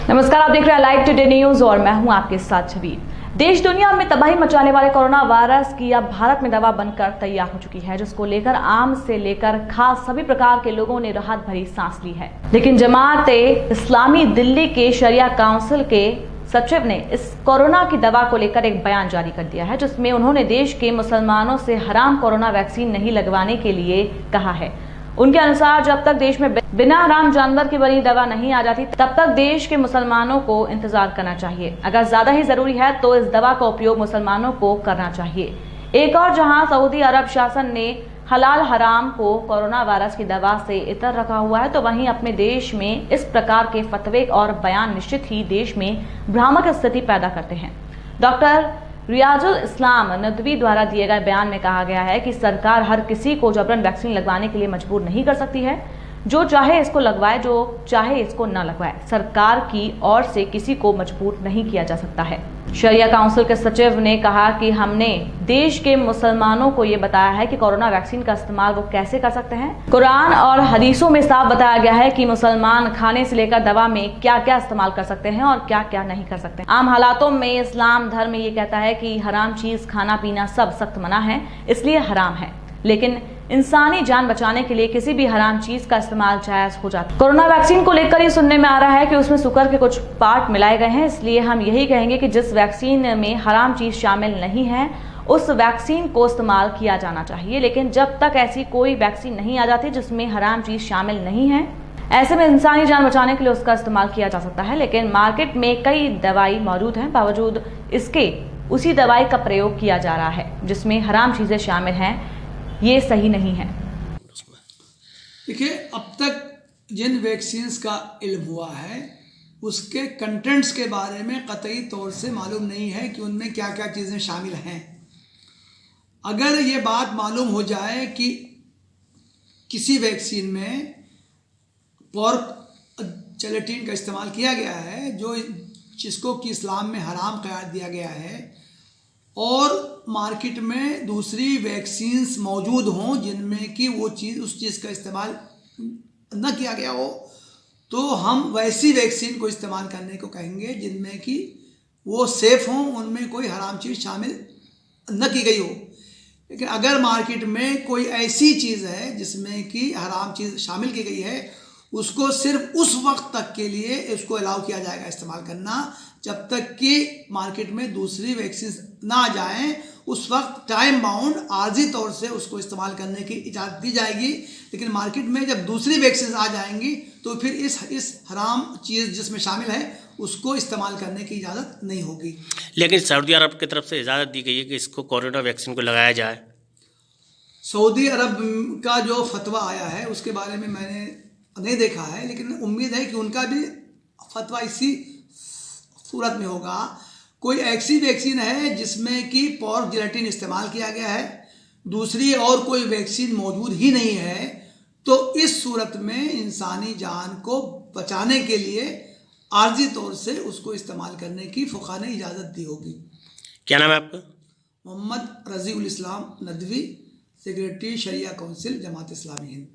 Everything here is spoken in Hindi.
नमस्कार, आप देख रहे हैं लाइव टुडे न्यूज और मैं हूं आपके साथ छवि। देश दुनिया में तबाही मचाने वाले कोरोना वायरस की अब भारत में दवा बनकर तैयार हो चुकी है, जिसको लेकर आम से लेकर खास सभी प्रकार के लोगों ने राहत भरी सांस ली है। लेकिन जमाते इस्लामी दिल्ली के शरिया काउंसिल के सचिव ने इस कोरोना की दवा को लेकर एक बयान जारी कर दिया है, जिसमें उन्होंने देश के मुसलमानों से हराम कोरोना वैक्सीन नहीं लगवाने के लिए कहा है। उनके अनुसार जब तक देश में बिना हराम जानवर की बनी दवा नहीं आ जाती, तब तक देश के मुसलमानों को इंतजार करना चाहिए। अगर ज्यादा ही जरूरी है तो इस दवा का उपयोग मुसलमानों को करना चाहिए। एक और जहां सऊदी अरब शासन ने हलाल हराम को कोरोना वायरस की दवा से इतर रखा हुआ है, तो वहीं अपने देश में इस प्रकार के फतवे और बयान निश्चित ही देश में भ्रामक स्थिति पैदा करते हैं। डॉक्टर रियाजुल इस्लाम नदवी द्वारा दिए गए बयान में कहा गया है कि सरकार हर किसी को जबरन वैक्सीन लगवाने के लिए मजबूर नहीं कर सकती है। जो चाहे इसको लगवाए, जो चाहे इसको न लगवाए। सरकार की ओर से किसी को मजबूर नहीं किया जा सकता है। शरिया काउंसिल के सचिव ने कहा कि हमने देश के मुसलमानों को ये बताया है कि कोरोना वैक्सीन का इस्तेमाल वो कैसे कर सकते हैं। कुरान और हदीसों में साफ बताया गया है कि मुसलमान खाने से लेकर दवा में क्या क्या इस्तेमाल कर सकते हैं और क्या क्या नहीं कर सकते। आम हालातों में इस्लाम धर्म ये कहता है कि हराम चीज खाना पीना सब सख्त मना है, इसलिए हराम है। लेकिन इंसानी जान बचाने के लिए किसी भी हराम चीज का इस्तेमाल जायज हो जाता है। कोरोना वैक्सीन को लेकर ये सुनने में आ रहा है कि उसमें शुगर के कुछ पार्ट मिलाए गए हैं, इसलिए हम यही कहेंगे कि जिस वैक्सीन में हराम चीज शामिल नहीं है उस वैक्सीन को इस्तेमाल किया जाना चाहिए। लेकिन जब तक ऐसी कोई वैक्सीन नहीं आ जाती जिसमें हराम चीज शामिल नहीं है, ऐसे में इंसानी जान बचाने के लिए उसका इस्तेमाल किया जा सकता है। लेकिन मार्केट में कई दवाई मौजूद हैं, बावजूद इसके उसी दवाई का प्रयोग किया जा रहा है जिसमें हराम चीजें शामिल हैं। ये सही नहीं है। देखिए, अब तक जिन वैक्सीन्स का इल्म हुआ है उसके कंटेंट्स के बारे में कतई तौर से मालूम नहीं है कि उनमें क्या क्या चीज़ें शामिल हैं। अगर ये बात मालूम हो जाए कि किसी वैक्सीन में पोर्क जेलेटिन का इस्तेमाल किया गया है, जो जिसको कि इस्लाम में हराम करार दिया गया है, और मार्केट में दूसरी वैक्सीन्स मौजूद हों जिनमें कि वो चीज़ उस चीज़ का इस्तेमाल न किया गया हो, तो हम वैसी वैक्सीन को इस्तेमाल करने को कहेंगे जिनमें कि वो सेफ़ हों, उनमें कोई हराम चीज़ शामिल न की गई हो। लेकिन अगर मार्केट में कोई ऐसी चीज़ है जिसमें कि हराम चीज़ शामिल की गई है, उसको सिर्फ उस वक्त तक के लिए उसको अलाउ किया जाएगा इस्तेमाल करना, जब तक कि मार्केट में दूसरी वैक्सीन ना आ जाएं। उस वक्त टाइम बाउंड आर्जी तौर से उसको इस्तेमाल करने की इजाज़त दी जाएगी। लेकिन मार्केट में जब दूसरी वैक्सीन आ जाएंगी तो फिर इस हराम चीज़ जिसमें शामिल है उसको इस्तेमाल करने की इजाज़त नहीं होगी। लेकिन सऊदी अरब की तरफ से इजाज़त दी गई है कि इसको कोरोना वैक्सीन को लगाया जाए। सऊदी अरब का जो फतवा आया है उसके बारे में मैंने नहीं देखा है, लेकिन उम्मीद है कि उनका भी फतवा इसी सूरत में होगा। कोई ऐसी वैक्सीन है जिसमें कि पोर्क जेलेटिन इस्तेमाल किया गया है, दूसरी और कोई वैक्सीन मौजूद ही नहीं है, तो इस सूरत में इंसानी जान को बचाने के लिए आर्जी तौर से उसको इस्तेमाल करने की फ़ुक़हा ने इजाज़त दी होगी। क्या नाम है आपका? मोहम्मद रज़ीउल इस्लाम नदवी, सेक्रेटरी शरिया काउंसिल जमात इस्लामी हिंद।